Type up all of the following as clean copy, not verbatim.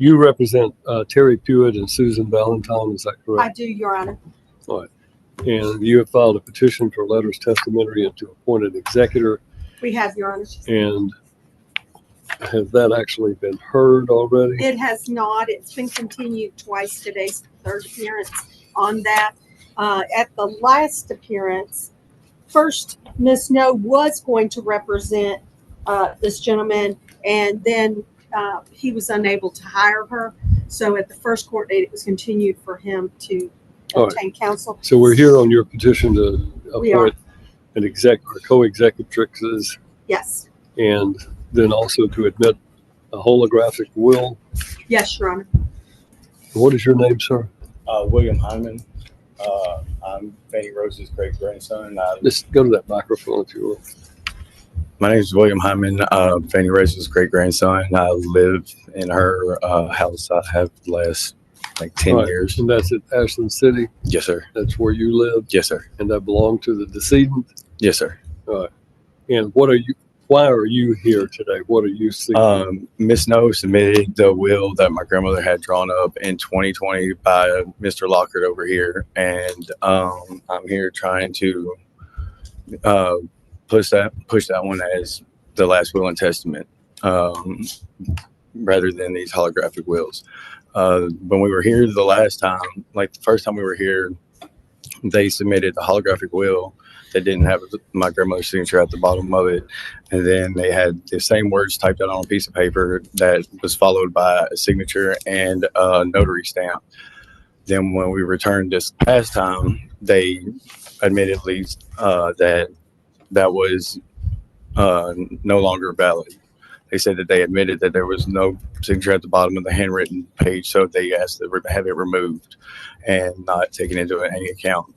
You represent Terry Pewitt and Susan Valentine, is that correct? I do, Your Honor. All right. And you have filed a petition for letters testamentary and to appoint an executor. We have, Your Honor. And has that actually been heard already? It has not. It's been continued twice. Today's third appearance on that. At the last appearance, first, Ms. No was going to represent this gentleman, and then he was unable to hire her. So at the first court date, it was continued for him to obtain counsel. So we're here on your petition to appoint an co-executrixes. Yes. And then also to admit a holographic will. Yes, Your Honor. What is your name, sir? William Hyman. I'm Fannie Rose's great grandson. Just go to that microphone if you will. My name is William Hyman. Fannie Rose's great grandson. I live in her house. I have the last like 10 years. And that's at Ashland City? Yes, sir. That's where you live? Yes, sir. And that belonged to the decedent? Yes, sir. All right. And why are you here today? What are you seeking? Miss No submitted the will that my grandmother had drawn up in 2020 by Mr. Lockhart over here. And I'm here trying to push that one as the last will and testament rather than these holographic wills. When we were here the last time, like the first time we were here, they submitted the holographic will that didn't have my grandmother's signature at the bottom of it. And then they had the same words typed out on a piece of paper that was followed by a signature and a notary stamp. Then when we returned this past time, they admittedly that was no longer valid. They said that they admitted that there was no signature at the bottom of the handwritten page, so they asked to have it removed and not taken into any account.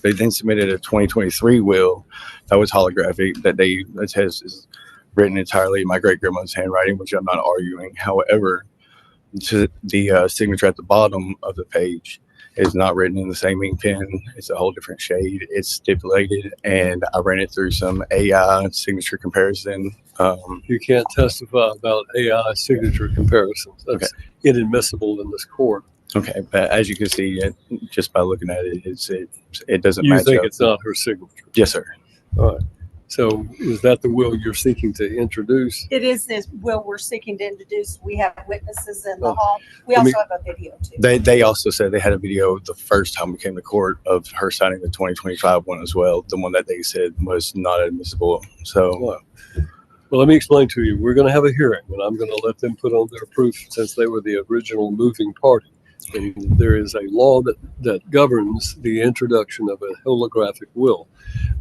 They then submitted a 2023 will that was holographic that they attest is written entirely in my great grandmother's handwriting, which I'm not arguing. However, the signature at the bottom of the page is not written in the same ink pen. It's a whole different shade. It's stipulated, and I ran it through some AI signature comparison. You can't testify about AI signature comparisons. That's inadmissible in this court. Okay, but as you can see, just by looking at it, it doesn't match up. You think it's not her signature? Yes, sir. All right. So is that the will you're seeking to introduce? It is this will we're seeking to introduce. We have witnesses in the hall. We also have a video too. They also said they had a video the first time we came to court of her signing the 2025 one as well, the one that they said was not admissible. So, well, let me explain to you. We're going to have a hearing, and I'm going to let them put on their proof since they were the original moving party. And there is a law that governs the introduction of a holographic will.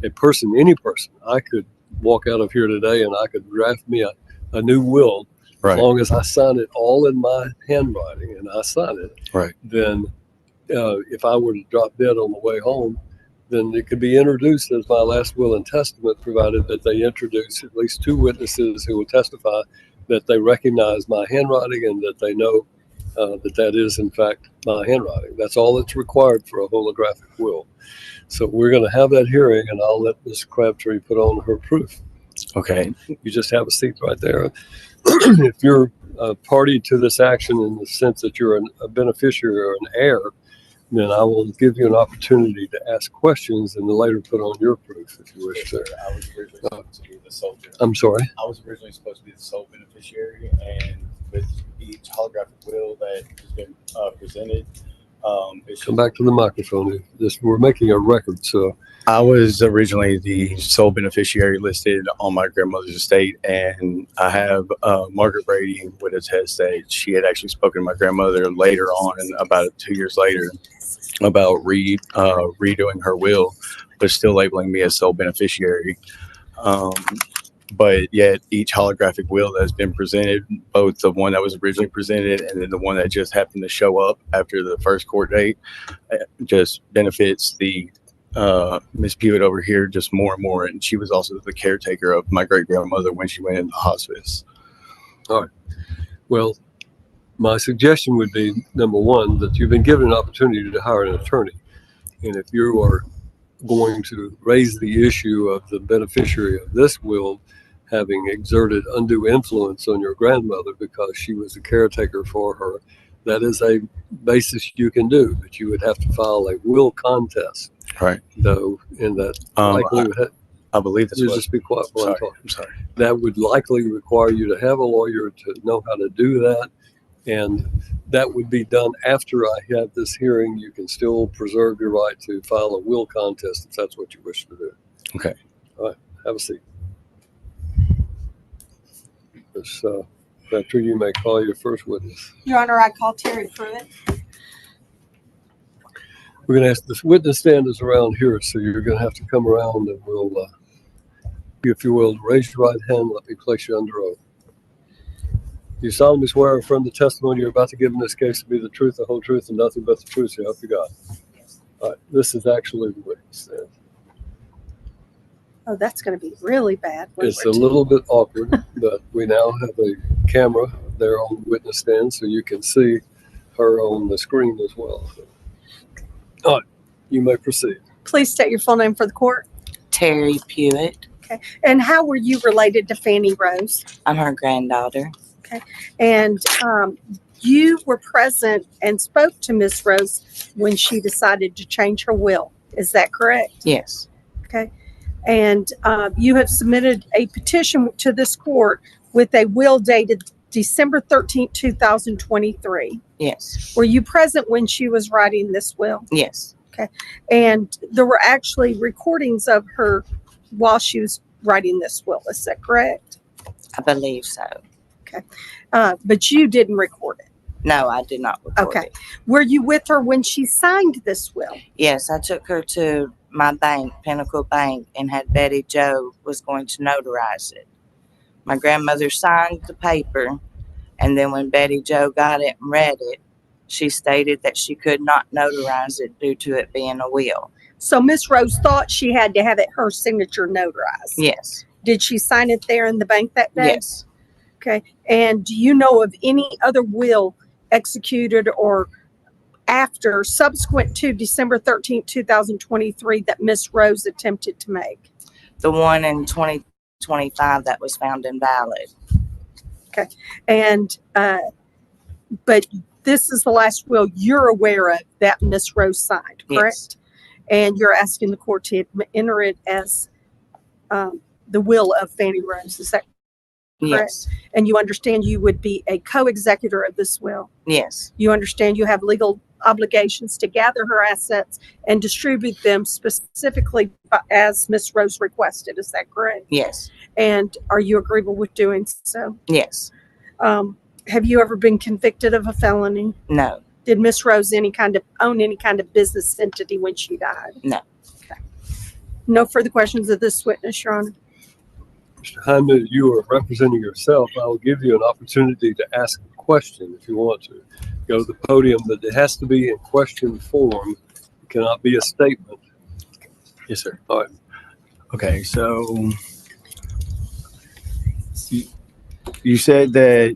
Any person, I could walk out of here today and I could draft me a new will, as long as I sign it all in my handwriting and I sign it. Right. Then if I were to drop dead on the way home, then it could be introduced as my last will and testament, provided that they introduce at least two witnesses who will testify that they recognize my handwriting and that they know that is in fact my handwriting. That's all that's required for a holographic will. So we're going to have that hearing, and I'll let Ms. Crabtree put on her proof. Okay. You just have a seat right there. If you're a party to this action in the sense that you're a beneficiary or an heir, then I will give you an opportunity to ask questions and then later put on your proof if you wish to. I was originally supposed to be the sole. I'm sorry? I was originally supposed to be the sole beneficiary, and with each holographic will that has been presented, come back to the microphone. We're making a record, so. I was originally the sole beneficiary listed on my grandmother's estate, and I have Margaret Brady would attest that she had actually spoken to my grandmother later on, about 2 years later, about redoing her will, but still labeling me as sole beneficiary. But yet each holographic will that has been presented, both the one that was originally presented and then the one that just happened to show up after the first court date, just benefits the Miss Pewitt over here just more and more. And she was also the caretaker of my great grandmother when she went into hospice. All right. Well, my suggestion would be, number one, that you've been given an opportunity to hire an attorney. And if you are going to raise the issue of the beneficiary of this will, having exerted undue influence on your grandmother because she was a caretaker for her. That is a basis you can do, but you would have to file a will contest. Right. Though, in that likely, I believe that's you what. just be quiet while I'm Sorry, talking. I'm sorry. That would likely require you to have a lawyer to know how to do that. And that would be done after I have this hearing. You can still preserve your right to file a will contest if that's what you wish to do. Okay. All right. Have a seat. After you may call your first witness. Your Honor, I call Terry Pewitt. We're going to ask, this witness stand is around here, so you're going to have to come around and we'll, if you will, raise your right hand, let me place you under oath. You solemnly swear or affirm the testimony you're about to give in this case to be the truth, the whole truth, and nothing but the truth, so help you God. All right, this is actually the witness stand. Oh, that's going to be really bad. It's a little bit awkward, but we now have a camera there on the witness stand, so you can see her on the screen as well. All right, you may proceed. Please state your full name for the court. Terry Pewitt. Okay. And how were you related to Fanny Rose? I'm her granddaughter. And you were present and spoke to Miss Rose when she decided to change her will. Is that correct? Yes. Okay. And you have submitted a petition to this court with a will dated December 13th, 2023. Yes. Were you present when she was writing this will? Yes. And there were actually recordings of her while she was writing this will. Is that correct? I believe so. But you didn't record it. No, I did not record Okay. it. Were you with her when she signed this will? Yes, I took her to my bank, Pinnacle Bank, and had Betty Jo was going to notarize it. My grandmother signed the paper, and then when Betty Jo got it and read it, she stated that she could not notarize it due to it being a will. So Miss Rose thought she had to have it her signature notarized. Yes. Did she sign it there in the bank that day? Yes. Okay. And do you know of any other will executed or after subsequent to December 13th, 2023 that Miss Rose attempted to make? The one in 2025 that was found invalid. And but this is the last will you're aware of that Miss Rose signed, correct? Yes. And you're asking the court to enter it as the will of Fanny Rose. Is that correct? Yes. And you understand you would be a co-executor of this will. Yes. You understand you have legal obligations to gather her assets and distribute them specifically as Miss Rose requested. Is that correct? Yes. And are you agreeable with doing so? Yes. Have you ever been convicted of a felony? No. Did Miss Rose own any kind of business entity when she died? No. Okay. No further questions of this witness, Your Honor. Mr. Hyman, you are representing yourself. I will give you an opportunity to ask a question if you want to. Go to the podium, but it has to be in question form. It cannot be a statement. Yes, sir. All right. Okay, so you said that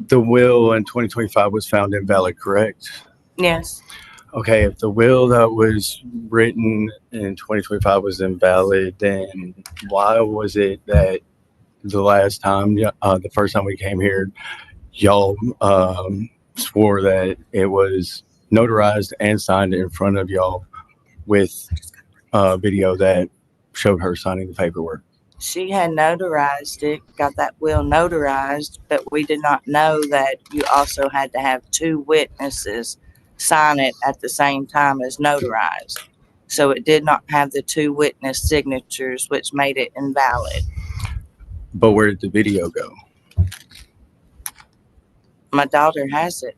the will in 2025 was found invalid, correct? Yes. Okay, if the will that was written in 2025 was invalid, then why was it that the last time, the first time we came here, y'all swore that it was notarized and signed in front of y'all with video that showed her signing the paperwork? She had notarized it, got that will notarized, but we did not know that you also had to have two witnesses sign it at the same time as notarized. So it did not have the two witness signatures, which made it invalid. But where did the video go? My daughter has it.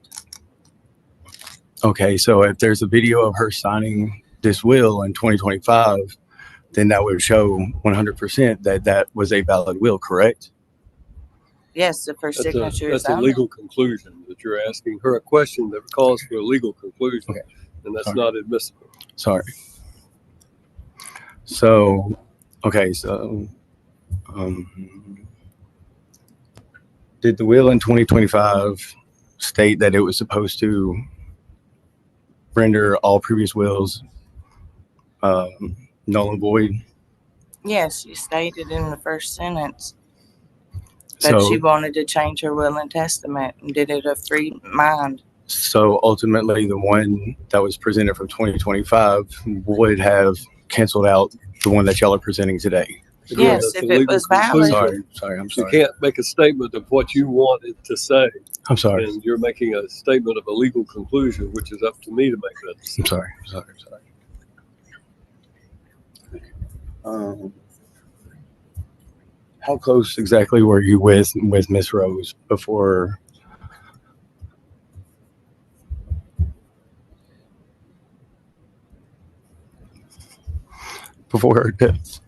Okay, so if there's a video of her signing this will in 2025, then that would show 100% that that was a valid will, correct? Yes, if her signature is That's a on legal conclusion that you're asking her a question that calls for a legal conclusion, Okay. and that's Sorry. not admissible. Sorry. So, okay, so did the will in 2025 state that it was supposed to render all previous wills null and void? Yes, she stated in the first sentence that she So, wanted to change her will and testament and did it of free mind. so ultimately, the one that was presented from 2025 would have canceled out the one that y'all are presenting today. Again, Yes, that's if a it legal was valid. conclusion. I'm You sorry. can't make a statement of what you want it to say, I'm sorry. and you're making a statement of a legal conclusion, which is up to me to make that decision. I'm sorry. How close exactly were you with Miss Rose before her death?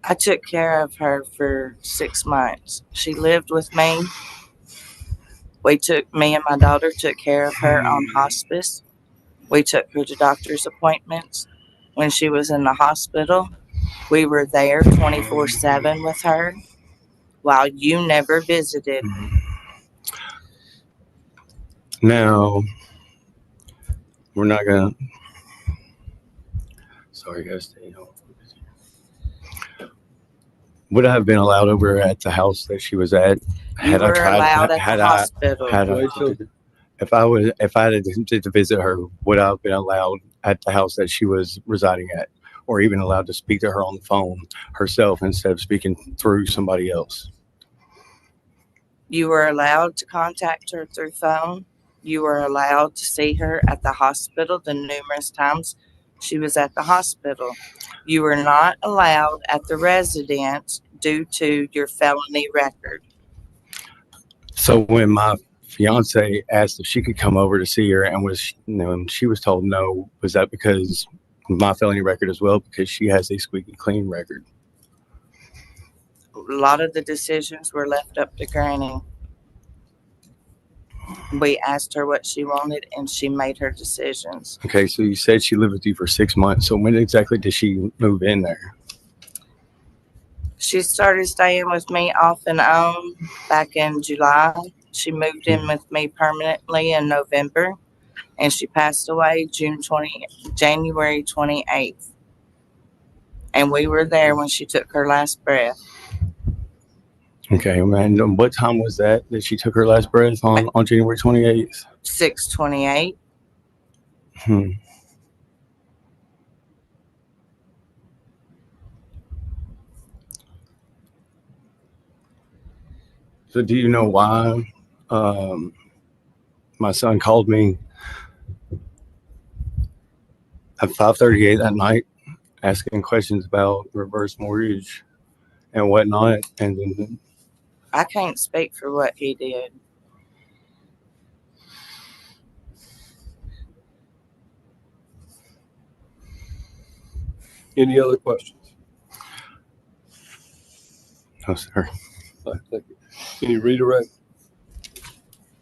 I took care of her for 6 months. She lived with me. Me and my daughter took care of her on hospice. We took her to doctor's appointments. When she was in the hospital, we were there 24/7 with her while you never visited. Now, we're not gonna. Sorry, guys. Would I have been allowed over at the house that she was at? You were allowed at the hospital. If I had attempted to visit her, would I have been allowed at the house that she was residing at, or even allowed to speak to her on the phone herself instead of speaking through somebody else? You were allowed to contact her through phone. You were allowed to see her at the hospital the numerous times she was at the hospital. You were not allowed at the residence due to your felony record. So when my fiance asked if she could come over to see her and she was told no, was that because of my felony record as well? Because she has a squeaky clean record. A lot of the decisions were left up to Granny. We asked her what she wanted and she made her decisions. Okay, so you said she lived with you for 6 months. So when exactly did she move in there? She started staying with me off and on back in July. She moved in with me permanently in November, and she passed away January 28th. And we were there when she took her last breath. Okay, and what time was that she took her last breath on January 28th? 6:28. So do you know why my son called me at 5:38 that night asking questions about reverse mortgage and whatnot? And then I can't speak for what he did. Any other questions? no, sir. All right, thank you. Any redirect?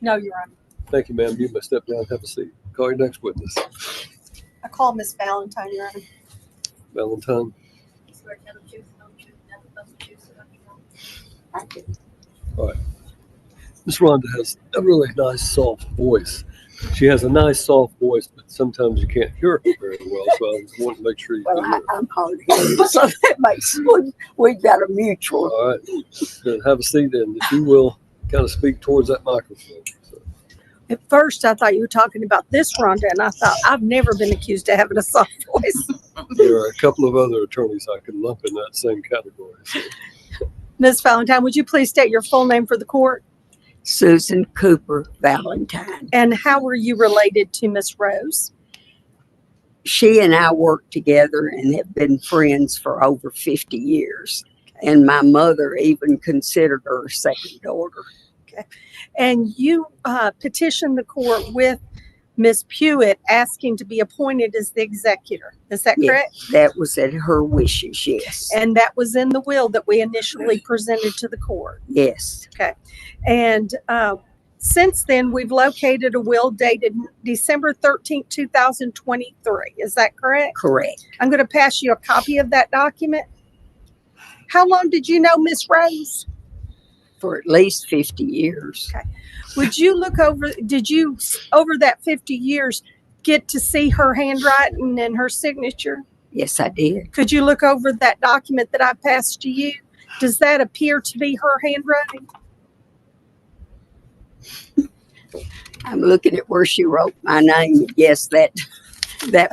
No, Your Honor. Thank you, ma'am. You may step down and have a seat. Call your next witness. I call Miss Valentine, Your Honor. Valentine. All right. Miss Rhonda has a really nice, soft voice. She has a nice, soft voice, but sometimes you can't hear her very well. So I was wanting to make sure you Well, can hear. I'm hard headed, so that makes we've got a mutual. All right. Then have a seat, and if you will kind of speak towards that microphone. So, At first, I thought you were talking about this Rhonda, and I thought I've never been accused of having a soft voice. there are a couple of other attorneys I can lump in that same category. So. Miss Valentine, would you please state your full name for the court? Susan Cooper Valentine. And how were you related to Miss Rose? She and I worked together and have been friends for over 50 years. And my mother even considered her a second daughter. Okay. And you petitioned the court with Miss Pewitt asking to be appointed as the executor. Is that Yeah. correct? That was at her wishes, yes. And that was in the will that we initially presented to the court. Yes. And since then, we've located a will dated December 13th, 2023. Is that correct? Correct. I'm going to pass you a copy of that document. How long did you know Miss Rose? For at least 50 years. Okay. Would you look over, did you, over that 50 years, get to see her handwriting and her signature? Yes, I did. Could you look over that document that I passed to you? Does that appear to be her handwriting? I'm looking at where she wrote my name. Yes, that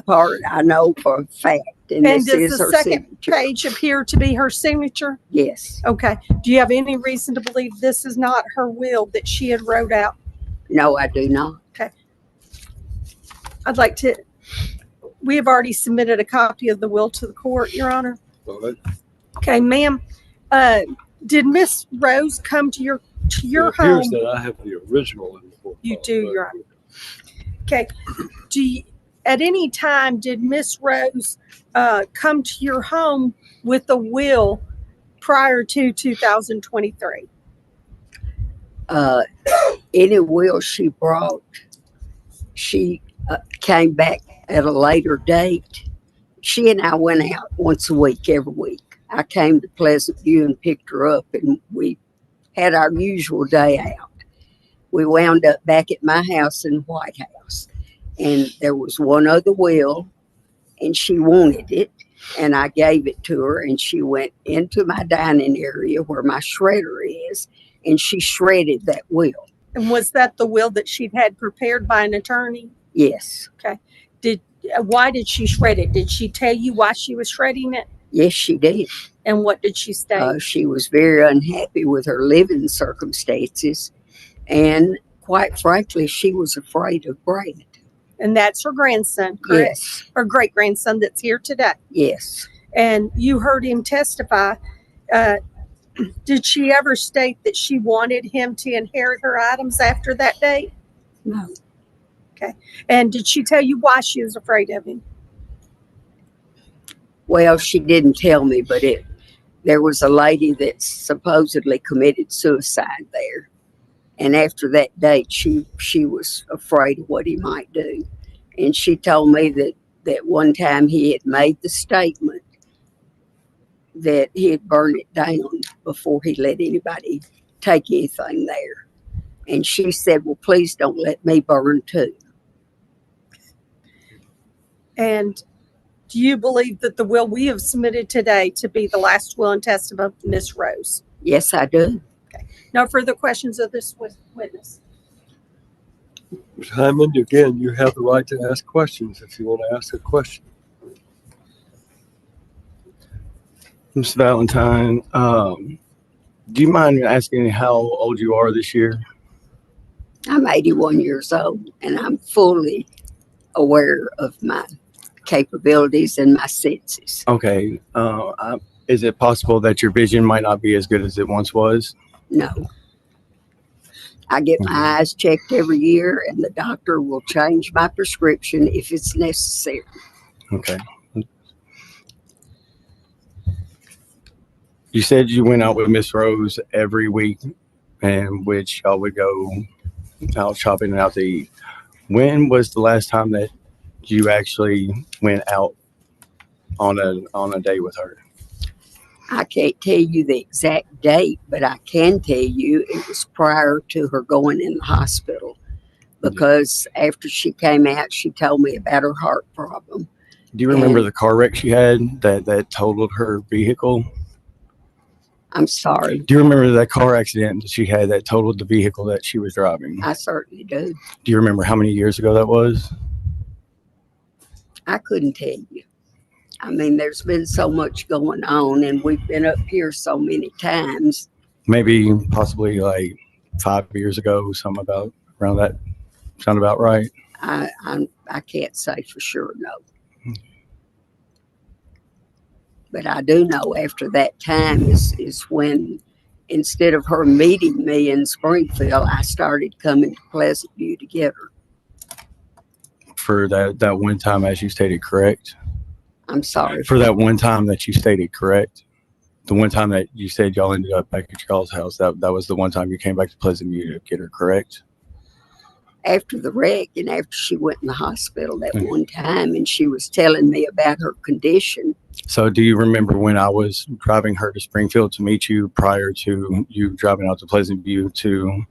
part I know for a fact. And And this does is the her second signature. page appear to be her signature? Yes. Okay. Do you have any reason to believe this is not her will that she had wrote out? No, I do not. I'd like to, we have already submitted a copy of the will to the court, Your Honor. All right. Okay, ma'am, did Miss Rose come to your It appears home? that I have the original in the book. You do, Your Honor. Okay. At any time, did Miss Rose come to your home with a will prior to 2023? Any will she brought, she came back at a later date. She and I went out once a week, every week. I came to Pleasant View and picked her up, and we had our usual day out. We wound up back at my house in the White House, and there was one other will, and she wanted it, and I gave it to her, and she went into my dining area where my shredder is, and she shredded that will. And was that the will that she'd had prepared by an attorney? Yes. Why did she shred it? Did she tell you why she was shredding it? Yes, she did. And what did she state? She was very unhappy with her living circumstances, and quite frankly, she was afraid of Brad. And that's her grandson, correct? Yes, Her great grandson that's here today. yes. And you heard him testify. Did she ever state that she wanted him to inherit her items after that date? No, And did she tell you why she was afraid of him? well, she didn't tell me, but there was a lady that supposedly committed suicide there, and after that date, she was afraid of what he might do, and she told me that one time he had made the statement that he'd burn it down before he let anybody take anything there. And she said, well, please don't let me burn too. And do you believe that the will we have submitted today to be the last will and testament of Miss Rose? Yes, I do. No further questions of this witness. Ms. Hyman, again, you have the right to ask questions if you want to ask a question. Ms. Valentine, do you mind asking how old you are this year? I'm 81 years old, and I'm fully aware of my capabilities and my senses. Okay. Is it possible that your vision might not be as good as it once was? No. I get my eyes checked every year, and the doctor will change my prescription if it's necessary. Okay. You said you went out with Miss Rose every week, and which y'all would go out shopping and out to eat. When was the last time that you actually went out on a date with her? I can't tell you the exact date, but I can tell you it was prior to her going in the hospital, because after she came out, she told me about her heart problem. Do you remember the car wreck she had that totaled her vehicle? I'm sorry. Do you remember that car accident that she had that totaled the vehicle that she was driving? I certainly do. Do you remember how many years ago that was? I couldn't tell you. I mean, there's been so much going on, and we've been up here so many times. Maybe possibly like 5 years ago, something about around that. Sound about right? I can't say for sure, no. But I do know after that time is when, instead of her meeting me in Springfield, I started coming to Pleasant View to get her. For that one time, as you stated, correct? I'm sorry. For that one time that you stated, correct? The one time that you said y'all ended up back at y'all's house, that was the one time you came back to Pleasant View to get her, correct? After the wreck and after she went in the hospital that one time, and she was telling me about her condition. So do you remember when I was driving her to Springfield to meet you prior to you driving out to Pleasant View to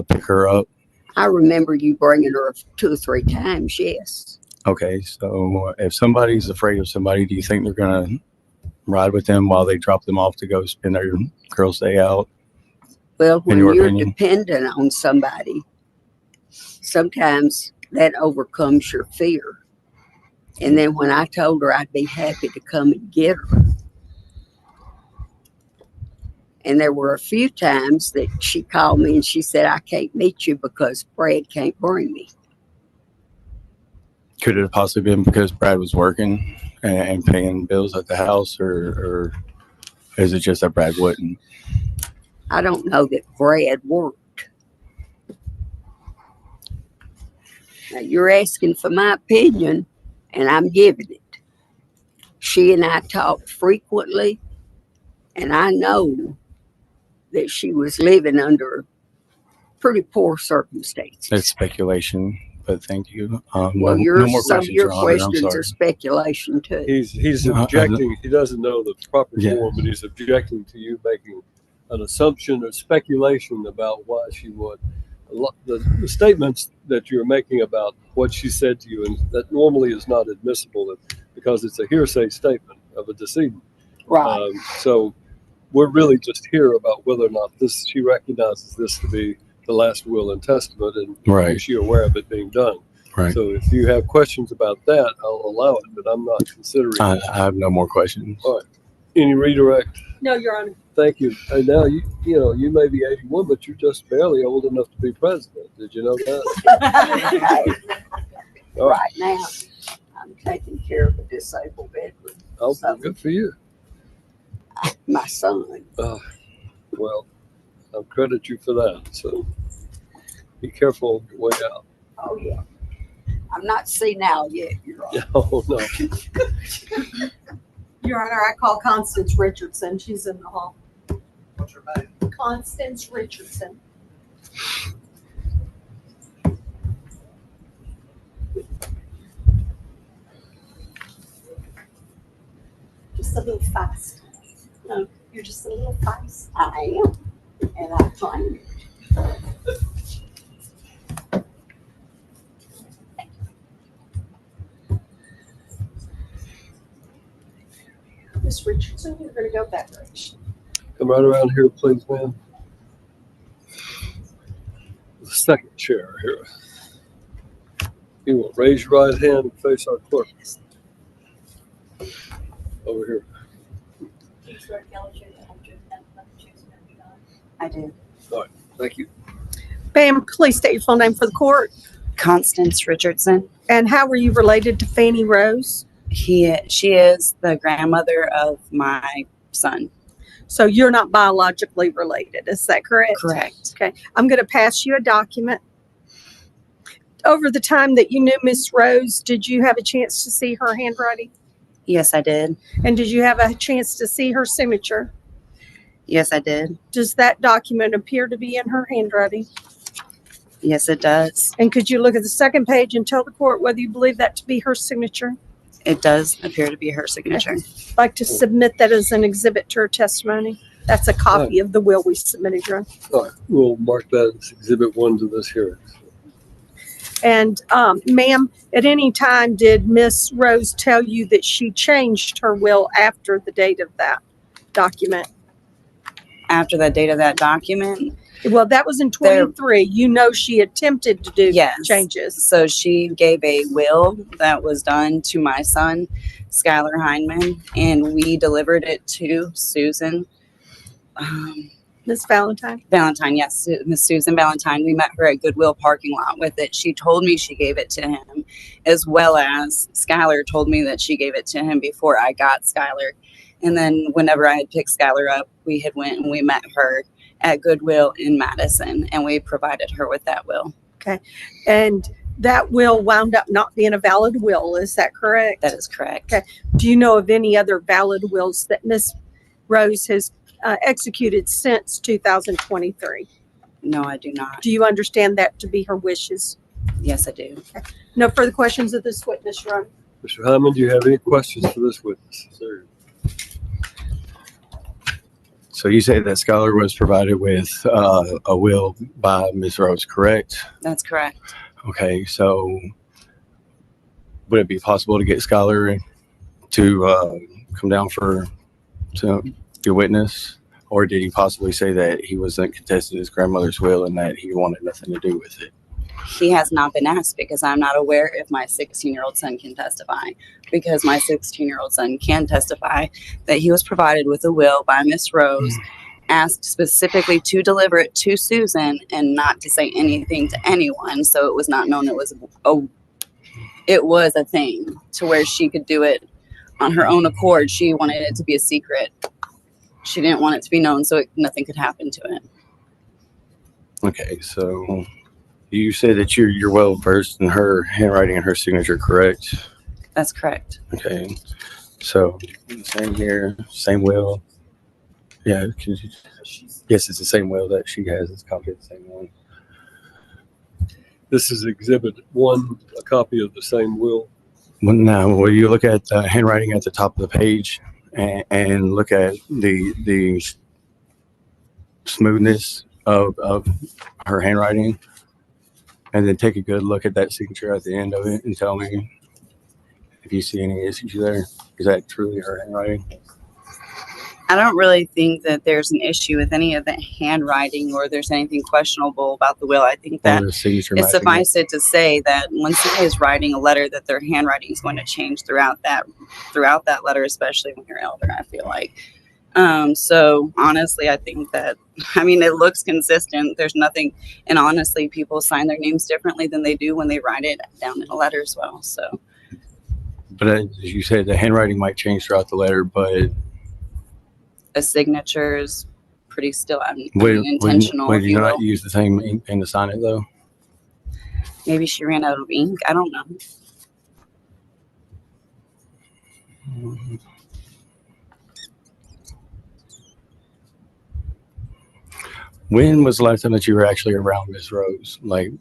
pick her up? I remember you bringing her 2 or 3 times, yes. Okay, so if somebody's afraid of somebody, do you think they're gonna ride with them while they drop them off to go spend their girls' day out? Well, when your you're opinion? dependent on somebody, sometimes that overcomes your fear. And then when I told her I'd be happy to come and get her, and there were a few times that she called me and she said, I can't meet you because Brad can't bring me. Could it have possibly been because Brad was working and paying bills at the house, or is it just that Brad wouldn't? I don't know that Brad worked. Now, you're asking for my opinion, and I'm giving it. She and I talked frequently, and I know that she was living under pretty poor circumstances. It's speculation, but thank you. Well, No more some of questions, your Your Honor. I'm questions sorry. are speculation too. He's No, I- objecting. He doesn't know the proper Yeah. form, but he's objecting to you making an assumption or speculation about why she would. The statements that you're making about what she said to you, and that normally is not admissible because it's a hearsay statement of a decedent. Right. So we're really just here about whether or not she recognizes this to be the last will and testament, and Right. is she aware of it being done? Right. So if you have questions about that, I'll allow it, but I'm not considering. I have no more questions. All right. Any redirect? No, Your Honor. Thank you. And now you may be 81, but you're just barely old enough to be president. Did you know that? All right. Right now, I'm taking care of a disabled veteran, Oh, So- good for you. my son. Well, I'll credit you for that. So be careful on your way out. Oh, yeah. I'm not senile yet, Your Honor. Oh, no. Your Honor, I call Constance Richardson. She's in the hall. What's her name? Constance Richardson. Just a little fast. No, you're just a little fast. I am, and I claim it. Miss Richardson, you're going to go that direction. Come right around here, please, ma'am. The second chair here. You will raise your right hand and face our clerk. Over here. I do. Thank you. Ma'am, please state your full name for the court. Constance Richardson. And how were you related to Fannie Rose? She is the grandmother of my son. So you're not biologically related, is that correct? Correct. Okay, I'm going to pass you a document. Over the time that you knew Miss Rose, did you have a chance to see her handwriting? Yes, I did. And did you have a chance to see her signature? Yes, I did. Does that document appear to be in her handwriting? Yes, it does. And could you look at the second page and tell the court whether you believe that to be her signature? It does appear to be her signature. I'd like to submit that as an exhibit to her testimony. That's a copy of the will we submitted, Your Honor. All right, we'll mark that as Exhibit 1 to this hearing. And ma'am, at any time did Miss Rose tell you that she changed her will after the date of that document? After the date of that document, Well, that was in There- 23. You know she attempted to do Yes. changes. so she gave a will that was done to my son, Skylar Hyman, and we delivered it to Susan Miss Valentine. Valentine. Yes, Miss Susan Valentine. We met her at Goodwill parking lot with it. She told me she gave it to him, as well as Skylar told me that she gave it to him before I got Skylar. And then whenever I had picked Skylar up, we had went and we met her at Goodwill in Madison, and we provided her with that will. And that will wound up not being a valid will. Is that correct? That is correct. Okay. Do you know of any other valid wills that Miss Rose has executed since 2023? No, I do not. Do you understand that to be her wishes? Yes, I do. No further questions of this witness, Your Honor. Mr. Hyman, do you have any questions for this witness? Sir. So you say that Skylar was provided with a will by Ms. Rose, correct? That's correct. Okay, so would it be possible to get Skylar to come down to be a witness? Or did he possibly say that he wasn't contesting his grandmother's will and that he wanted nothing to do with it? He has not been asked because I'm not aware if my 16-year-old son can testify. Because my 16-year-old son can testify that he was provided with a will by Miss Rose, asked specifically to deliver it to Susan and not to say anything to anyone. So it was not known it was a thing to where she could do it on her own accord. She wanted it to be a secret. She didn't want it to be known so nothing could happen to it. Okay, so you said that you're well versed in her handwriting and her signature, correct? That's correct. Okay, so same here, same will. Yeah, yes, it's the same will that she has. It's a copy of the same one. This is Exhibit 1, a copy of the same will. Well, now, will you look at the handwriting at the top of the page and look at the smoothness of her handwriting, and then take a good look at that signature at the end of it and tell me if you see any issues there? Is that truly her handwriting? I don't really think that there's an issue with any of the handwriting or there's anything questionable about the will. I think that Or the signature it matching suffices it to say that when somebody is writing a letter, that their handwriting is going to change throughout that letter, especially when you're elder, I feel like. So honestly, I think that, it looks consistent. There's nothing, and honestly, people sign their names differently than they do when they write it down in a letter as well. So, But as you said, the handwriting might change throughout the letter, but a signature is pretty still Would intentional. if you you not will. use the same ink pen to sign it though? Maybe she ran out of ink. I don't know. When was the last time that you were actually around Miss Rose? Like,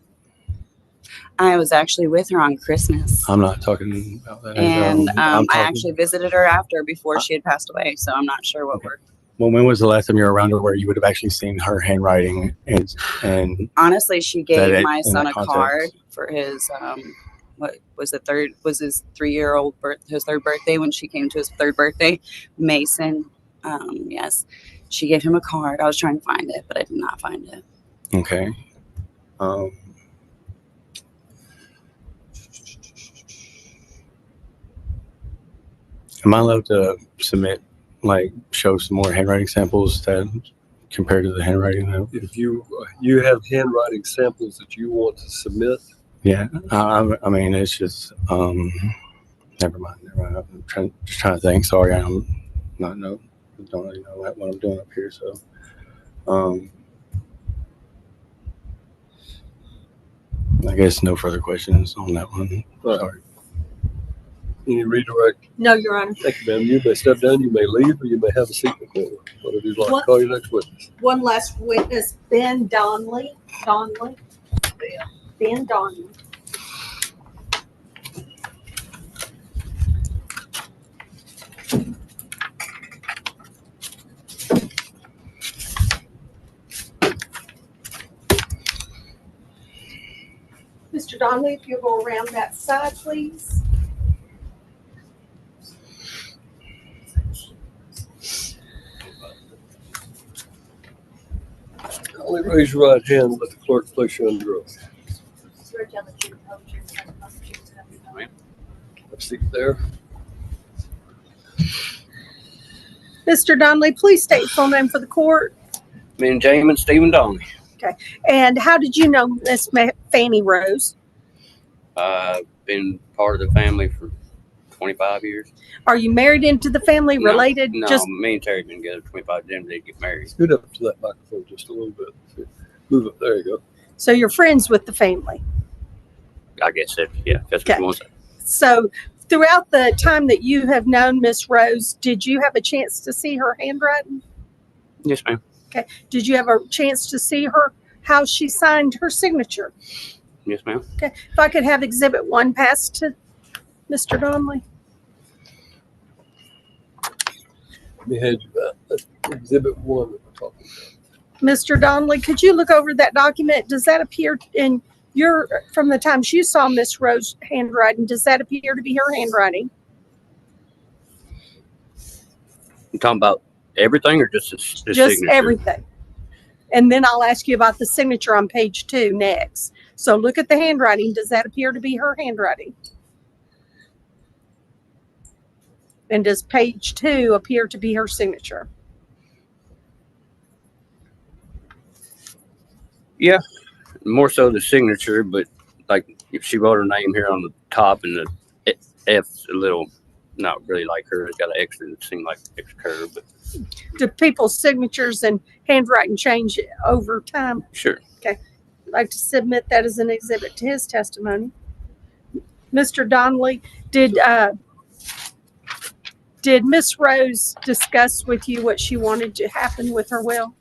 I was actually with her on Christmas. I'm not talking about that. And I'm I talking- actually visited her before she had passed away. So I'm not sure what we're. Well, when was the last time you were around her where you would have actually seen her handwriting and Honestly, she gave That my in son that a context? card for his his 3-year-old his third birthday when she came to his third birthday. Mason, yes, she gave him a card. I was trying to find it, but I did not find it. okay? Am I allowed to submit, like, show some more handwriting samples that compared to the handwriting that? If you have handwriting samples that you want to submit, Yeah, it's just never mind. I'm just trying to think. Sorry, don't really know what I'm doing up here. So, I guess no further questions on that one. Sorry. any redirect. No, Your Honor. Thank you, ma'am. You may step down, you may leave, or you may have a seat in the corner. Whatever you'd like. What? Call your next witness. One last witness, Ben Donley. Ben Donley. Mr. Donley, if you'll go around that side, please. Only raise your right hand and let the clerk place you under oath. Have a seat there. Mr. Donley, please state your full name for the court. Me and Jamin Stephen Donley. And how did you know Miss Fanny Rose? Been part of the family for 25 years. Are you married into the family, No, related? No, Just me and Terry been together 25 years. They get married. Scoot up to that microphone just a little bit. Move up. There you go. so you're friends with the family. I guess that, yeah, that's what Okay. you want to say. So throughout the time that you have known Miss Rose, did you have a chance to see her handwriting? Yes, ma'am. Did you have a chance to see her, how she signed her signature? Yes, ma'am. If I could have Exhibit 1 passed to Mr. Donley. Let me hand you that. That's Exhibit 1 that we're talking about. Mr. Donley, could you look over that document? Does that appear in from the times you saw Miss Rose handwriting, does that appear to be her handwriting? You talking about everything or just the Just signature? everything. And then I'll ask you about the signature on page 2 next. So look at the handwriting. Does that appear to be her handwriting? And does page 2 appear to be her signature? Yeah, more so the signature, but like if she wrote her name here on the top and the F's a little, not really like her. It's got an extra that seemed like extra curve, but Do people's signatures and handwriting change over time? sure. I'd like to submit that as an exhibit to his testimony. Mr. Donley, did Miss Rose discuss with you what she wanted to happen with her will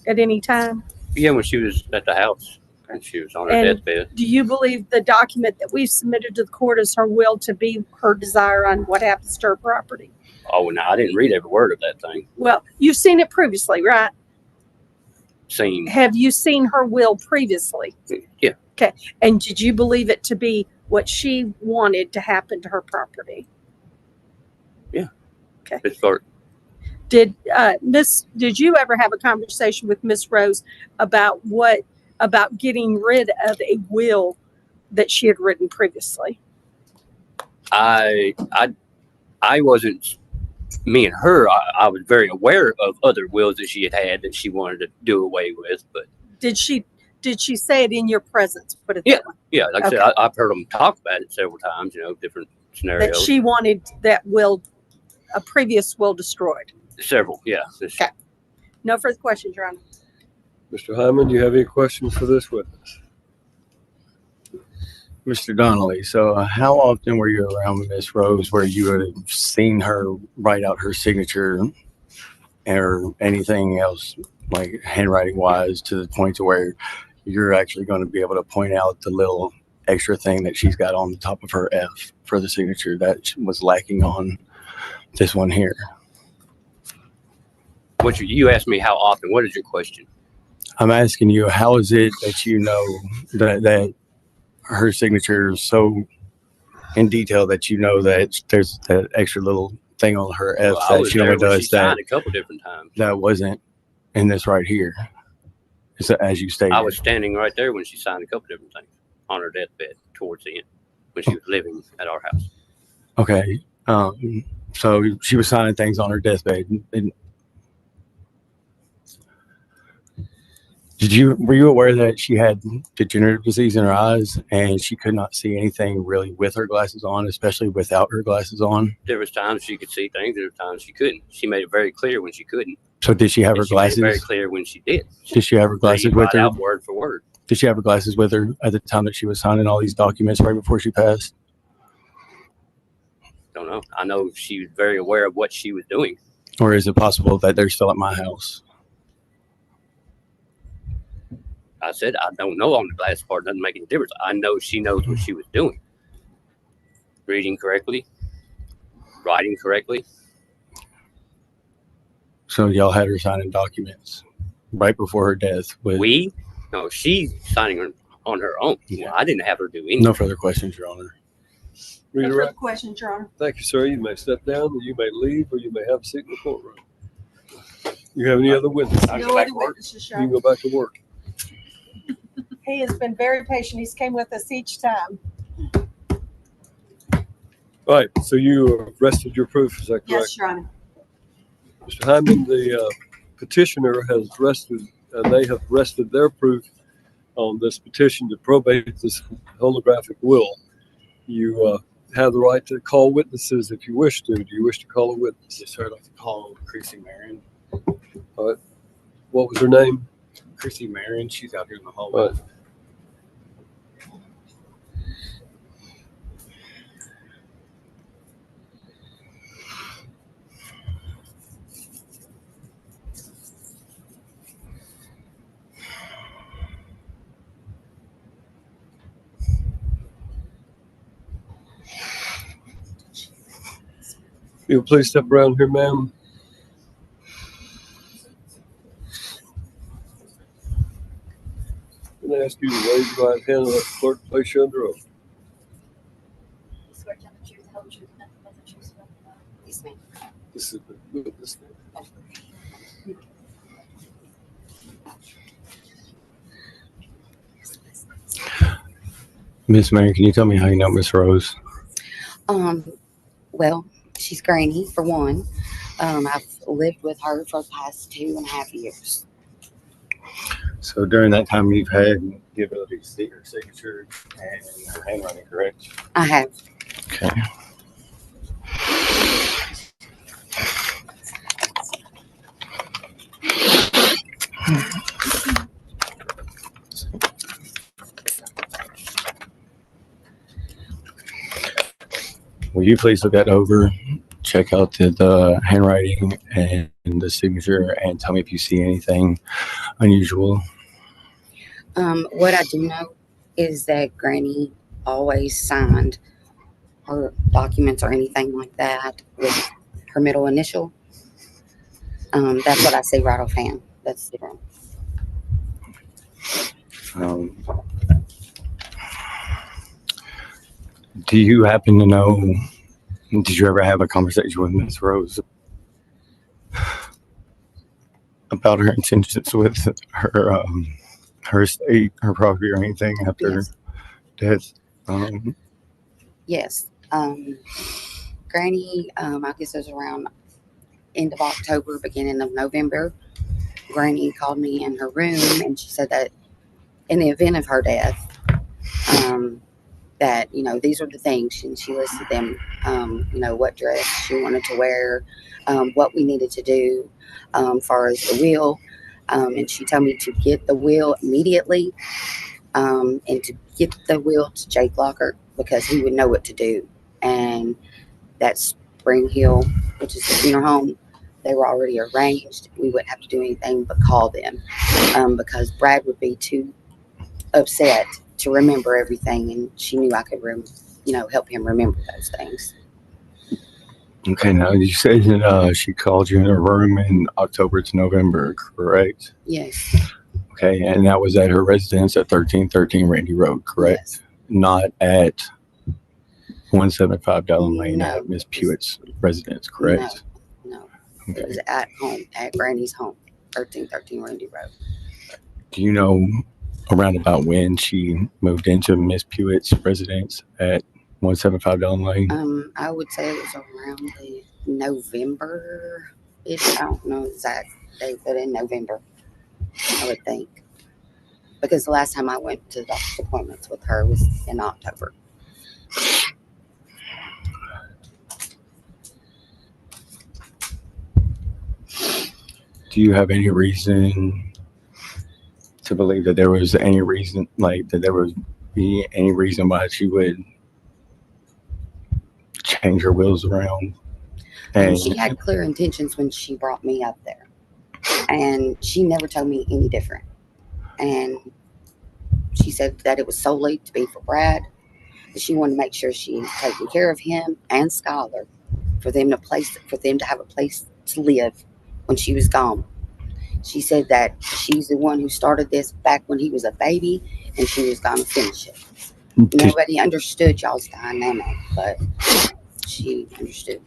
at any time? Yeah, when she was at the house and she was on her And deathbed. do you believe the document that we've submitted to the court is her will to be her desire on what happens to her property? Oh, no, I didn't read every word of that thing. Well, you've seen it previously, right? Seen. Have you seen her will previously? Yeah. Okay. And did you believe it to be what she wanted to happen to her property? It's for Did you ever have a conversation with Miss Rose about getting rid of a will that she had written previously? I wasn't. Me and her, I was very aware of other wills that she had that she wanted to do away with. But Did she say it in your presence? Put it Yeah. that way. yeah, like I said, Okay. I've heard them talk about it several times. Different That scenarios. she wanted that will, a previous will, destroyed. Several, yeah. Okay. No further questions, Your Honor. Mr. Hyman, do you have any questions for this witness? Mr. Donnelly, so how often were you around Miss Rose where you would have seen her write out her signature or anything else, like handwriting wise, to the point to where you're actually going to be able to point out the little extra thing that she's got on the top of her F for the signature that was lacking on this one here? You asked me how often. What is your question? I'm asking you, how is it that you know that her signature is so in detail that you know that there's that extra little thing on her F Well, I that was she there only when does she signed that a couple different times. that wasn't in this right here, as you stated? I was standing right there when she signed a couple different things on her deathbed towards the end when she was living at our house. Okay. So she was signing things on her deathbed. And were you aware that she had degenerative disease in her eyes and she could not see anything really with her glasses on, especially without her glasses on? There was times she could see things. There were times she couldn't. She made it very clear when she couldn't. So did she have her And she made it very glasses? clear when she did. Did she have her glasses Read with right her? out word for word. Did she have her glasses with her at the time that she was signing all these documents right before she passed? Don't know. I know she was very aware of what she was doing. Or is it possible that they're still at my house? I said, I don't know on the last part. Doesn't make any difference. I know she knows what she was doing. Reading correctly, writing correctly. So y'all had her signing documents right before her death. No, she signing on her own. Yeah. Well, I didn't have her do anything. No further questions, Your Honor. Read No it further right. questions, Your Honor. Thank you, sir. You may step down, or you may leave, or you may have a seat in the courtroom. You have any other witnesses? I can No go back other to work. witnesses, You Your can Honor. go back to work. He has been very patient. He's came with us each time. All right, so you rested your proof, is that correct? Yes, Your Honor. Mr. Hyman, the petitioner has rested, they have rested their proof on this petition to probate this holographic will. You have the right to call witnesses if you wish to. Do you wish to call a witness? Yes, sir. I'd like to call Chrissy Marin. What was her name? Chrissy Marin, she's out here in the All hallway. right. You'll please step around here, ma'am. I'm going to ask ask you to raise your right hand and let the clerk place you under oath. Swear to tell the truth, the whole truth, nothing but the truth, so help you God. Yes, ma'am. This is the witness. Miss Marin, can you tell me how you know Miss Rose? Well, she's Granny for one. I've lived with her for the past 2.5 years. So during that time, you've had the ability to see her signature and her handwriting, correct? I have. Okay. Will you please look that over, check out the handwriting and the signature, and tell me if you see anything unusual? What I do know is that Granny always signed her documents or anything like that with her middle initial. That's what I see right offhand. That's different. Do you happen to know, did you ever have a conversation with Miss Rose about her intentions with her estate, her property, or anything after Yes. death? Yes. Granny, I guess it was around end of October, beginning of November. Granny called me in her room and she said that in the event of her death, that, these were the things, and she listed them, what dress she wanted to wear, what we needed to do, far as the will. And she told me to get the will immediately, and to get the will to Jake Locker because he would know what to do. And that Spring Hill, which is the funeral home, they were already arranged. We wouldn't have to do anything but call them, because Brad would be too upset to remember everything, and she knew I could, help him remember those things. Okay, now you said that she called you in her room in October to November, correct? Yes. Okay, and that was at her residence at 1313 Randy Road, correct? Yes. Not at 175 Dallin Lane No. at Miss Pewitt's residence, correct? No. Okay. It was at home, at Granny's home, 1313 Randy Road. Do you know around about when she moved into Miss Pewitt's residence at 175 Dallin Lane? I would say it was around the November-ish. I don't know exact date, but in November, I would think. Because the last time I went to doctor's appointments with her was in October. Do you have any reason to believe that there was any reason, like that there would be any reason why she would change her wills around? And She had clear intentions when she brought me up there. And she never told me any different. And she said that it was solely to be for Brad. That she wanted to make sure she was taking care of him and Skylar for them to have a place to live when she was gone. She said that she's the one who started this back when he was a baby, and she was going to finish it. Nobody understood y'all's dynamic, but she understood.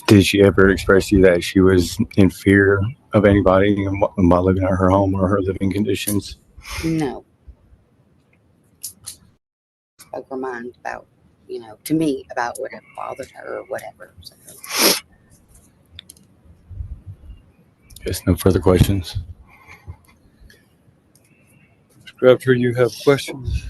did she ever express to you that she was in fear of anybody while living at her home or her living conditions? No. Spoke her mind about, to me, about what had bothered her or whatever. So, Yes, no further questions. Mr. Crabtree, you have questions?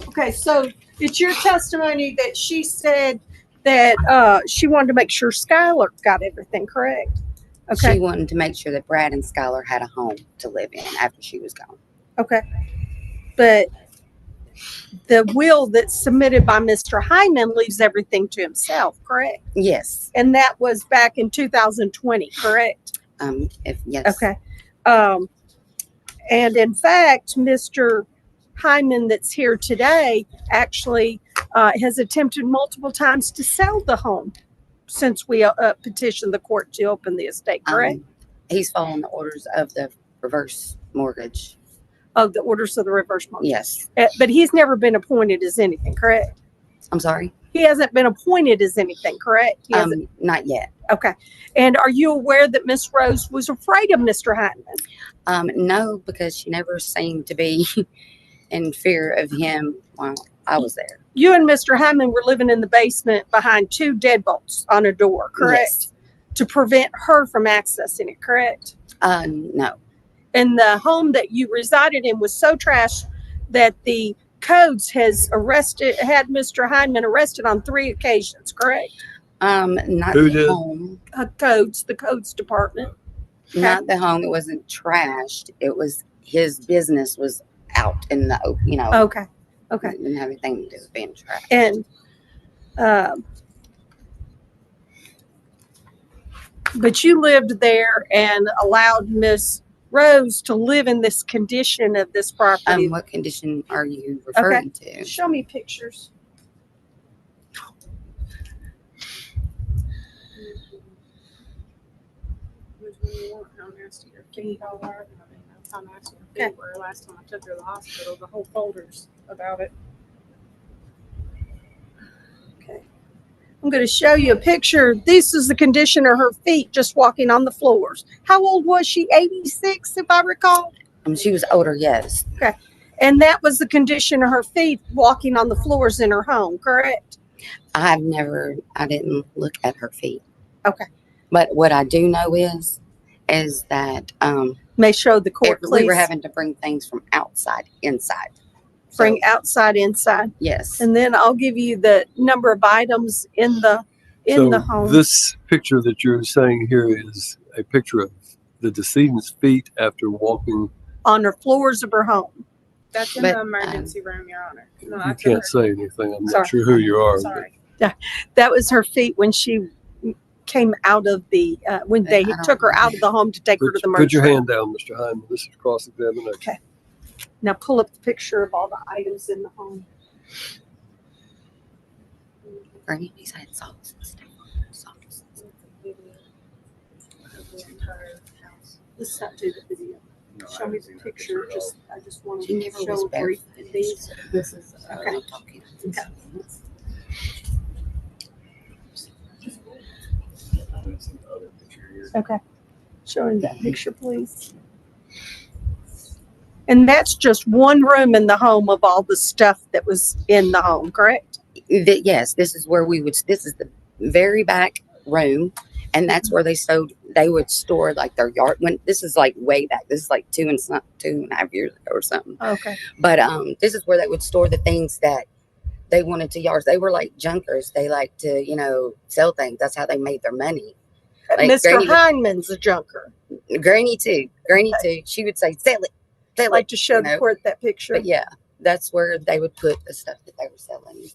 Okay, so it's your testimony that she said that she wanted to make sure Skylar got everything correct. Okay. She wanted to make sure that Brad and Skylar had a home to live in after she was gone. Okay. But the will that's submitted by Mr. Hyman leaves everything to himself, correct? Yes. And that was back in 2020, correct? Yes. Okay. And in fact, Mr. Hyman that's here today actually has attempted multiple times to sell the home since we petitioned the court to open the estate, correct? He's following the orders of the reverse mortgage. Oh, the orders of the reverse mortgage. Yes. But he's never been appointed as anything, correct? I'm sorry. He hasn't been appointed as anything, correct? He hasn't. Not yet. Okay. And are you aware that Miss Rose was afraid of Mr. Hyman? No, because she never seemed to be in fear of him while I was there. You and Mr. Hyman were living in the basement behind 2 deadbolts on a door, correct? Yes. To prevent her from accessing it, correct? No. And the home that you resided in was so trashed that the codes had Mr. Hyman arrested on 3 occasions, correct? Not Who the did? home. The codes department. Not the home. It wasn't trashed. It was his business was out in the open, Okay. Okay. It didn't have anything to do with being trashed. And, but you lived there and allowed Miss Rose to live in this condition of this property. What condition are you referring to? Show me pictures. How nasty her feet all are. I mean, that's how nasty her Okay. feet were last time I took her to the hospital. The whole folder's about it. Okay. I'm going to show you a picture. This is the condition of her feet just walking on the floors. How old was she? 86, if I recall. She was older, yes. And that was the condition of her feet walking on the floors in her home, correct? I didn't look at her feet. Okay. But what I do know is that May show the court, please. we were having to bring things from outside inside. So, Bring outside, inside. yes. And then I'll give you the number of items in the home. This picture that you're saying here is a picture of the decedent's feet after walking. On the floors of her home. That's in But, the emergency room, Your Honor. No, I You took can't her- say anything. I'm Sorry. not sure who you are. Sorry. That was her feet when she came out of the, when they I don't took her out of the home to take her to the Put your mortuary. hand down, Mr. Hyman. This is cross-examination. Okay. Now pull up the picture of all the items in the home. Granny, he's had salts and stuff. Salts. Let's not do the video. Show me the picture. I just want She to never show was a brief. barefoot. These. This is Okay. I'm talking. Okay. Showing that picture, please. And that's just one room in the home of all the stuff that was in the home, correct? Yes, this is where this is the very back room, and that's where they would store like their yard. When this is like way back, this is like 2.5 years ago or something. Okay. But this is where they would store the things that they wanted to yards. They were like junkers. They like to, sell things. That's how they made their money. Like Mr. Granny, Hyman's a junker. Granny too. She would say, sell it. I'd like to show the know. court that picture. But yeah, that's where they would put the stuff that they were selling,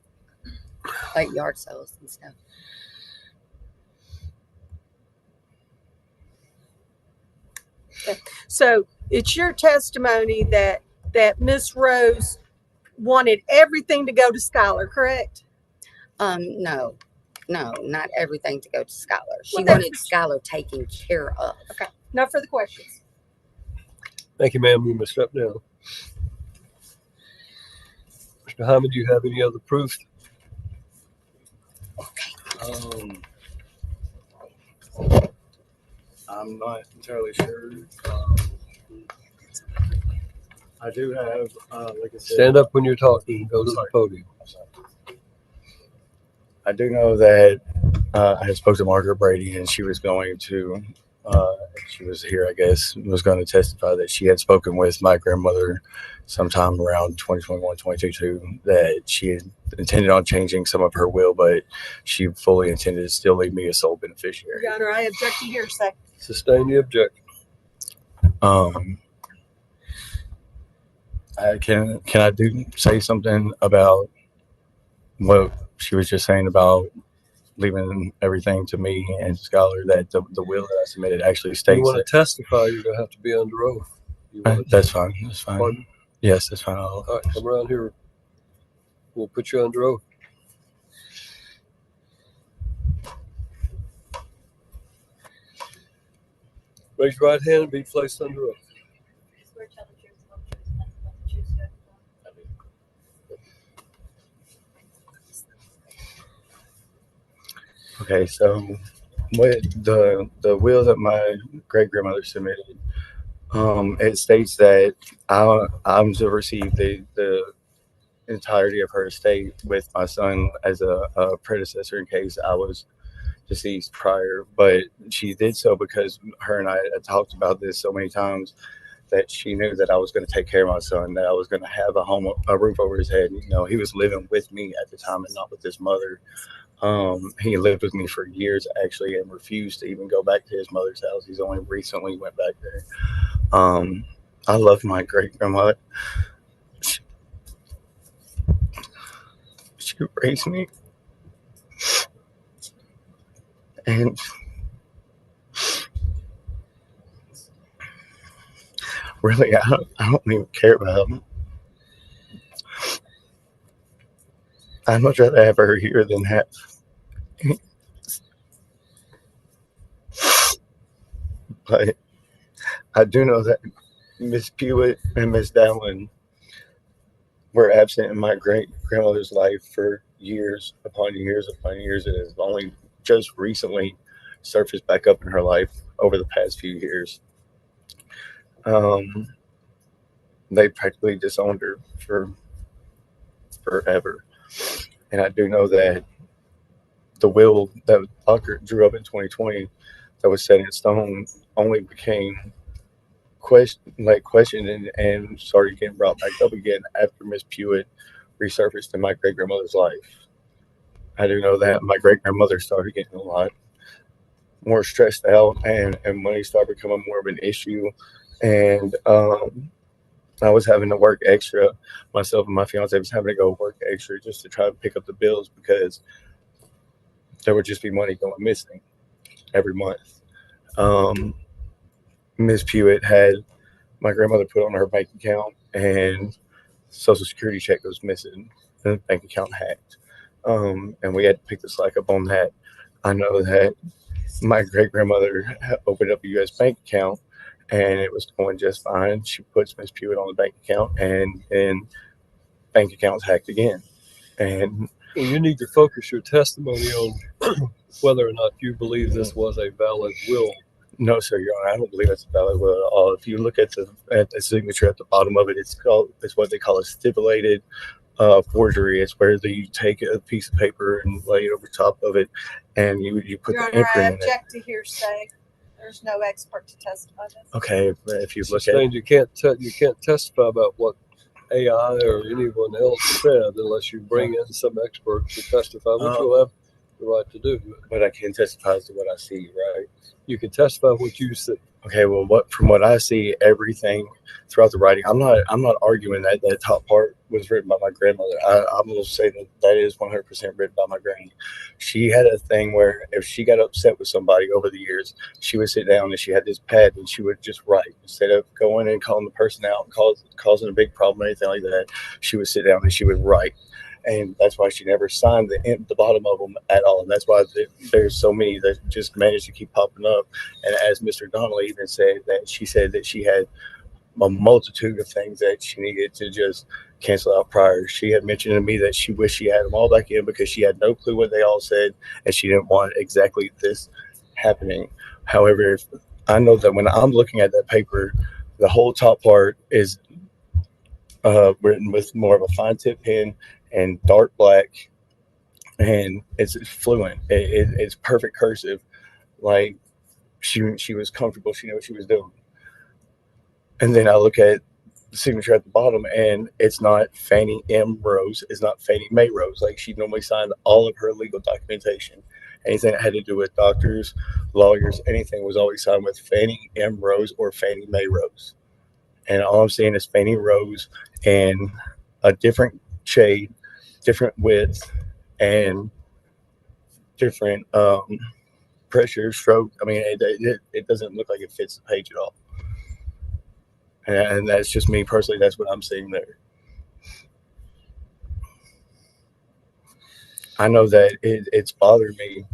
like yard sales and stuff. So it's your testimony that Miss Rose wanted everything to go to Skylar, correct? No, not everything to go to Skylar. She Well, that's- wanted Skylar taken care of. Okay. No further questions. Thank you, ma'am. You may step down. Mr. Hyman, do you have any other proof? I'm not entirely sure. I do have, like I said, Stand up when you're talking. Go to the Sorry. podium. I do know that I had spoke to Margaret Brady, and she was going to, she was here, I guess, was going to testify that she had spoken with my grandmother sometime around 2021, 2022, that she had intended on changing some of her will, but she fully intended to still leave me a sole beneficiary. Your Honor, I object to hearsay. Sustain the objection. Can I say something about what she was just saying about leaving everything to me and Skylar, that the will that I submitted actually If you states want that. to testify, you're going to have to be under oath. You want to- That's fine. That's fine. Pardon? Yes, that's fine. All right, come around here. We'll put you under oath. Raise your right hand and be placed under oath. Swear to tell the truth, the whole truth, and nothing Okay, so what the will that my great grandmother submitted, it states that I'm to receive the entirety of her estate with my son as a predecessor in case I was deceased prior. But she did so because her and I had talked about this so many times that she knew that I was going to take care of my son, that I was going to have a roof over his head. You know, he was living with me at the time and not with his mother. He lived with me for years actually and refused to even go back to his mother's house. He's only recently went back there. I love my great grandmother. She raised me, and really, I don't even care about him. I'd much rather have her here than have. But I do know that Miss Pewitt and Miss Dowling were absent in my great grandmother's life for years upon years upon years, and has only just recently surfaced back up in her life over the past few years. They practically disowned her for forever, and I do know that the will that Tucker drew up in 2020 that was set in stone only became questioned and started getting brought back up again after Miss Pewitt resurfaced in my great grandmother's life. I do know that my great grandmother started getting a lot more stressed out, and money started becoming more of an issue. And I was having to work extra. Myself and my fiance was having to go work extra just to try to pick up the bills because there would just be money going missing every month. Miss Pewitt had my grandmother put on her bank account, and Social Security check was missing, and the bank account hacked. And we had to pick the slack up on that. I know that my great grandmother opened up a U.S. bank account, and it was going just fine. She puts Miss Pewitt on the bank account, and then bank account's hacked again. And Well, you need to focus your testimony on whether or not you believe this was a valid will. no, sir, Your Honor, I don't believe that's a valid will at all. If you look at the signature at the bottom of it, it's what they call a stipulated forgery. It's where you take a piece of paper and lay it over top of it, and you put Your the Honor, I imprint in it. object to hearsay. There's no expert to testify this. Okay, if you look at Sustained, you can't testify about what AI or anyone else said unless you bring in some expert to testify, which you'll have the right to do. but I can testify to what I see, right? You can testify what you see. Okay, well, from what I see, everything throughout the writing, I'm not arguing that that top part was written by my grandmother. I'm going to say that is 100% written by my granny. She had a thing where if she got upset with somebody over the years, she would sit down and she had this pad and she would just write instead of going and calling the person out and causing a big problem or anything like that. She would sit down and she would write. And that's why she never signed the bottom of them at all. And that's why there's so many that just managed to keep popping up. And as Mr. Donley even said, that she said that she had a multitude of things that she needed to just cancel out prior. She had mentioned to me that she wished she had them all back in because she had no clue what they all said, and she didn't want exactly this happening. However, I know that when I'm looking at that paper, the whole top part is written with more of a fine tip pen and dark black, and it's fluent. It's perfect cursive. Like she was comfortable. She knew what she was doing. And then I look at the signature at the bottom, and it's not Fannie M. Rose. It's not Fannie Mae Rose. Like she normally signed all of her legal documentation. Anything that had to do with doctors, lawyers, anything was always signed with Fannie M. Rose or Fannie Mae Rose. And all I'm seeing is Fannie Rose and a different shade, different width, and different pressure, stroke. I mean, it doesn't look like it fits the page at all. And that's just me personally. That's what I'm seeing there. I know that it's bothered me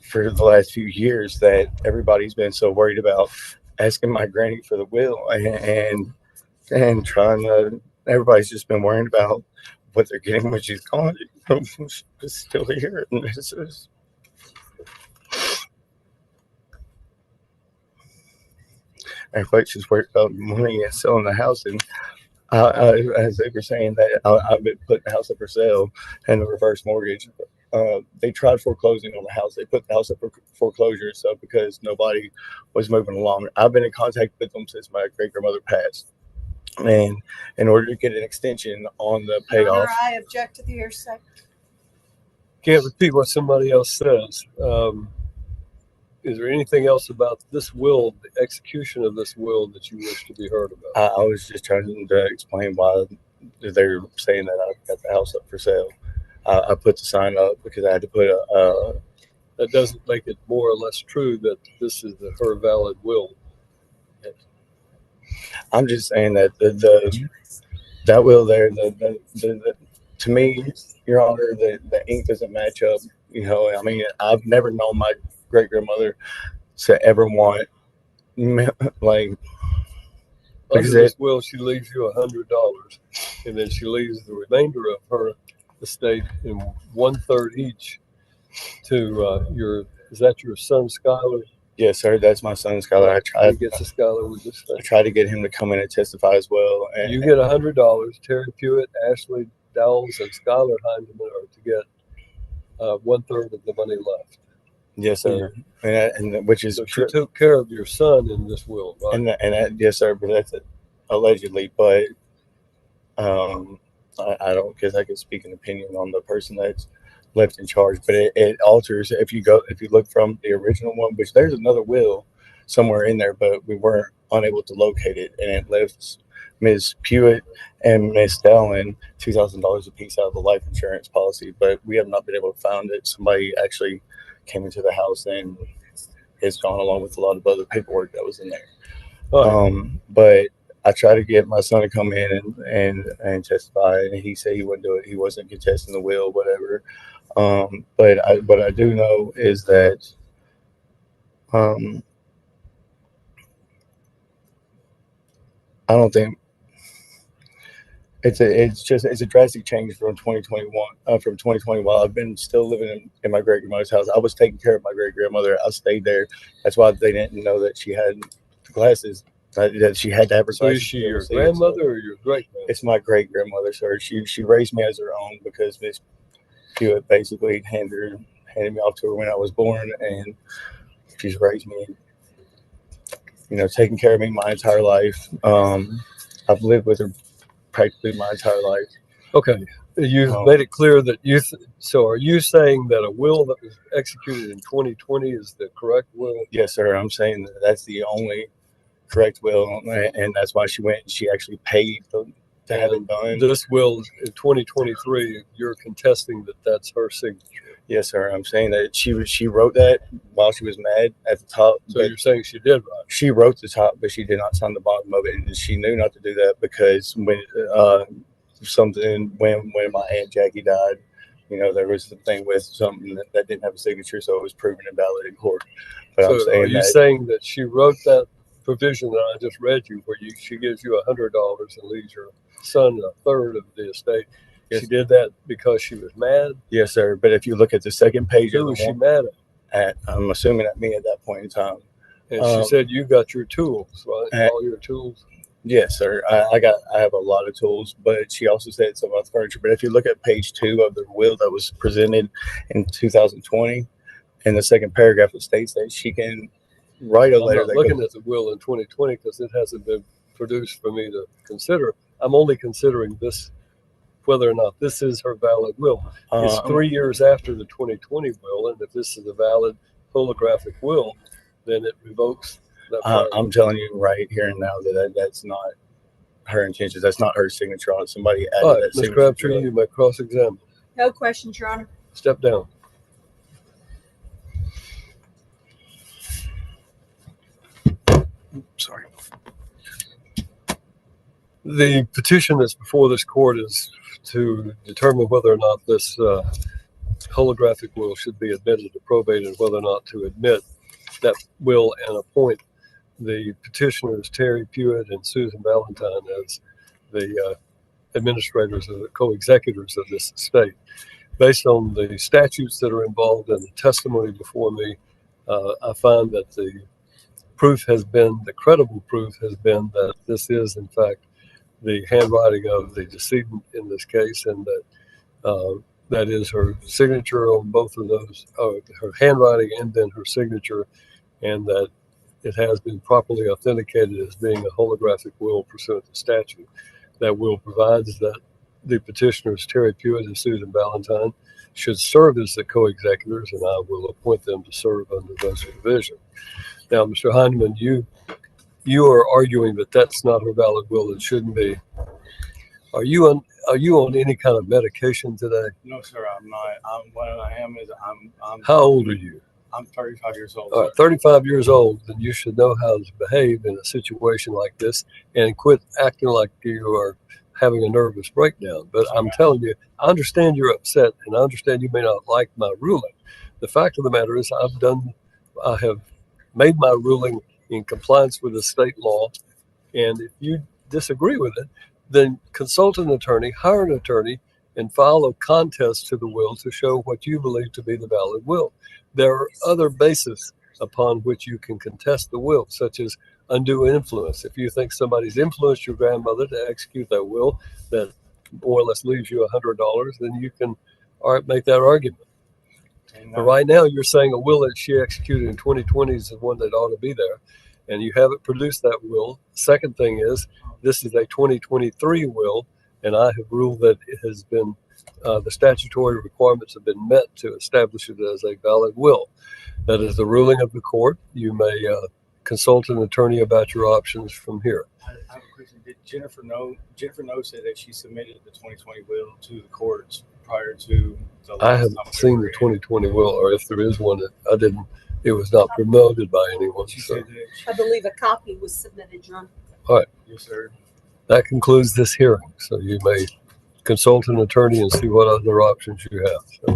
for the last few years that everybody's been so worried about asking my granny for the will and trying to. Everybody's just been worried about what they're getting when she's gone is still here. And it's just, everybody just worried about money and selling the house. And as they were saying that I've been putting the house up for sale and a reverse mortgage. They tried foreclosing on the house. They put the house up for foreclosure and stuff because nobody was moving along. I've been in contact with them since my great grandmother passed. And in order to get an extension on the Your Honor, payoff, I object to the hearsay. Can't repeat what somebody else says. Is there anything else about this will, the execution of this will, that you wish to be heard about? I was just trying to explain why they're saying that I got the house up for sale. I put the sign up because I had to put That doesn't make it more or less true that this is her valid will. I'm just saying that that will there, to me, Your Honor, the ink doesn't match up. You know, I mean, I've never known my great grandmother to ever want like. Under this will, she leaves you $100, and then she leaves the remainder of her estate in 1/3 each to is that your son Skylar? Yes, sir. That's my son, Skylar. He gets a Skylar with this I thing. tried to get him to come in and testify as well. And You get $100. Terry Pewitt, Ashley Dowles, and Skylar Hyman are to get 1/3 of the money left. yes, sir. And which is So she took care of your son in this will, right? and that, yes, sir. But that's allegedly. But I don't guess I can speak an opinion on the person that's left in charge. But it alters if you look from the original one, which there's another will somewhere in there, but we weren't unable to locate it, and it left Ms. Pewitt and Miss Dallin $2,000 a piece out of the life insurance policy, but we have not been able to find it. Somebody actually came into the house and it's gone along with a lot of other paperwork that was in there. But I tried to get my son to come in and testify, and he said he wouldn't do it. He wasn't contesting the will, whatever. But what I do know is that I don't think it's a drastic change from 2021 from 2020. While I've been still living in my great grandmother's house, I was taking care of my great grandmother. I stayed there. That's why they didn't know that she had the glasses. That she had to have her So glasses. is she your grandmother or your great grandmother? It's my great grandmother, sir. She raised me as her own because Miss Pewitt basically handed me off to her when I was born, and she's raised me, taking care of me my entire life. I've lived with her practically my entire life. Okay. You've made it clear that so are you saying that a will that was executed in 2020 is the correct will? Yes, sir. I'm saying that that's the only correct will, and that's why she went and she actually paid to have it done. This will in 2023, you're contesting that that's her signature. Yes, sir. I'm saying that she wrote that while she was mad at the top. So you're saying she did right? She wrote the top, but she did not sign the bottom of it, and she knew not to do that because when my Aunt Jackie died, there was something with something that didn't have a signature, so it was proven invalid in court. But so I'm saying are you saying that she wrote that provision that I just read you, where she gives you $100 and leaves your son 1/3 of the estate? Yes. She did that because she was mad? Yes, sir. But if you look at the second page, who was she mad at? I'm assuming at me at that point in time. And she said you got your tools, right? All your tools. Yes, sir. I have a lot of tools, but she also said something about the furniture. But if you look at page 2 of the will that was presented in 2020, in the second paragraph, it states that she can write a letter. I'm not looking at the will in 2020 because it hasn't been produced for me to consider. I'm only considering this, whether or not this is her valid will. It's 3 years after the 2020 will, and if this is a valid holographic will, then it revokes that. I'm telling you right here and now that's not her intentions. That's not her signature on it. Somebody added All right, that Ms. signature. Crabtree, you may cross-examine. No questions, Your Honor. Step down. Sorry. The petition that's before this court is to determine whether or not this holographic will should be admitted to probate and whether or not to admit that will and appoint the petitioners Terry Pewitt and Susan Valentine as the administrators or the co-executors of this estate. Based on the statutes that are involved and the testimony before me, I find that the credible proof has been that this is in fact the handwriting of the decedent in this case, and that that is her signature on both of those, her handwriting and then her signature, and that it has been properly authenticated as being a holographic will pursuant to statute. That will provides that the petitioners, Terry Pewitt and Susan Valentine, should serve as the co-executors, and I will appoint them to serve under those provisions. Now, Mr. Hyman, you are arguing that that's not a valid will. It shouldn't be. Are you on any kind of medication today? No, sir, I'm not. What I am is I'm. How old are you? I'm 35 years old. All right, 35 years old, then you should know how to behave in a situation like this and quit acting like you are having a nervous breakdown. But I'm telling you, I understand you're upset, and I understand you may not like my ruling. The fact of the matter is I have made my ruling in compliance with the state law, and if you disagree with it, then consult an attorney, hire an attorney, and file a contest to the will to show what you believe to be the valid will. There are other bases upon which you can contest the will, such as undue influence. If you think somebody's influenced your grandmother to execute that will that more or less leaves you $100, then you can make that argument. But right now, you're saying a will that she executed in 2020 is the one that ought to be there, and you haven't produced that will. Second thing is, this is a 2023 will, and I have ruled that it has been, the statutory requirements have been met to establish it as a valid will. That is the ruling of the court. You may consult an attorney about your options from here. I have a question. Did Jennifer know? Jennifer said that she submitted the 2020 will to the courts prior to the last I haven't seen the 2020 will, or if there is one, I didn't. It was not promoted by anyone. She So. said that I believe a copy was submitted, John. yes, sir. That concludes this hearing. So you may consult an attorney and see what other options you have. So.